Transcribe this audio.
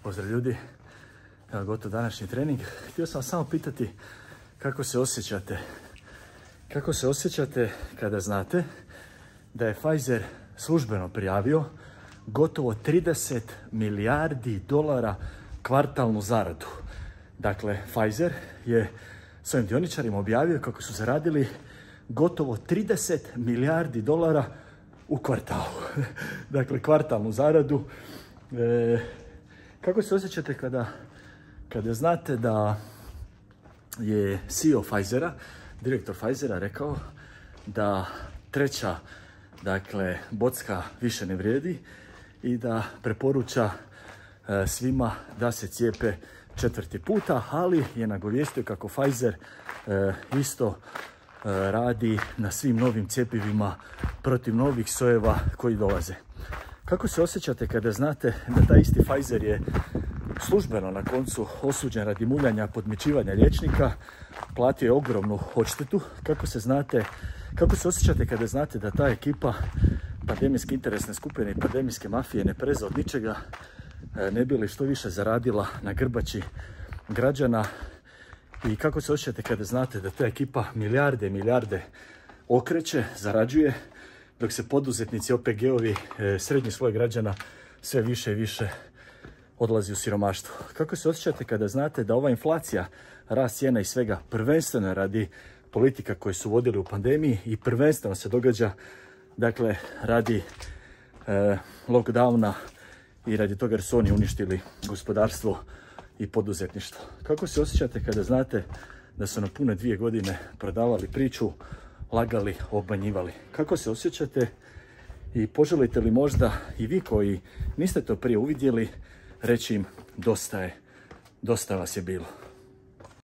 Pozdrav ljudi, evo gotov današnji trening. Htio sam vas samo pitati kako se osjećate. Kako se osjećate kada znate da je Pfizer službeno prijavio gotovo 30 milijardi dolara kvartalnu zaradu. Dakle, Pfizer je svojim dioničarima objavio kako su zaradili gotovo 30 milijardi dolara u kvartalu. Dakle, kvartalnu zaradu. Kako se osjećate kada znate da je CEO Pfizera, direktor Pfizera rekao da treća, dakle, bocka više ne vrijedi i da preporuča svima da se cijepe 4. puta, ali je nagovijestio kako Pfizer isto radi na svim novim cjepivima protiv novih sojeva koji dolaze. Kako se osjećate kada znate da taj isti Pfizer je službeno na koncu osuđen radi muljanja, podmićivanja liječnika, platio je ogromnu odštetu? Kako se osjećate kada znate da ta ekipa pandemijske interesne skupine i pandemijske mafije ne preza od ničega, ne bi li što više zaradila na grbači građana? I kako se osjećate kada znate da ta ekipa milijarde i milijarde okreće, zarađuje, dok se poduzetnici, OPG-ovi, srednji sloj građana sve više i više odlazi u siromaštvo? Kako se osjećate kada znate da ova inflacija, rast cijena i svega prvenstveno radi politika koje su vodili u pandemiji i prvenstveno se događa, dakle, radi lockdowna i radi toga jer su oni uništili gospodarstvo i poduzetništvo? Kako se osjećate kada znate da su na pune 2 godine prodavali priču, lagali, obmanjivali? Kako se osjećate i poželite li možda i vi koji niste to prije uvidjeli reći im dosta vas je bilo?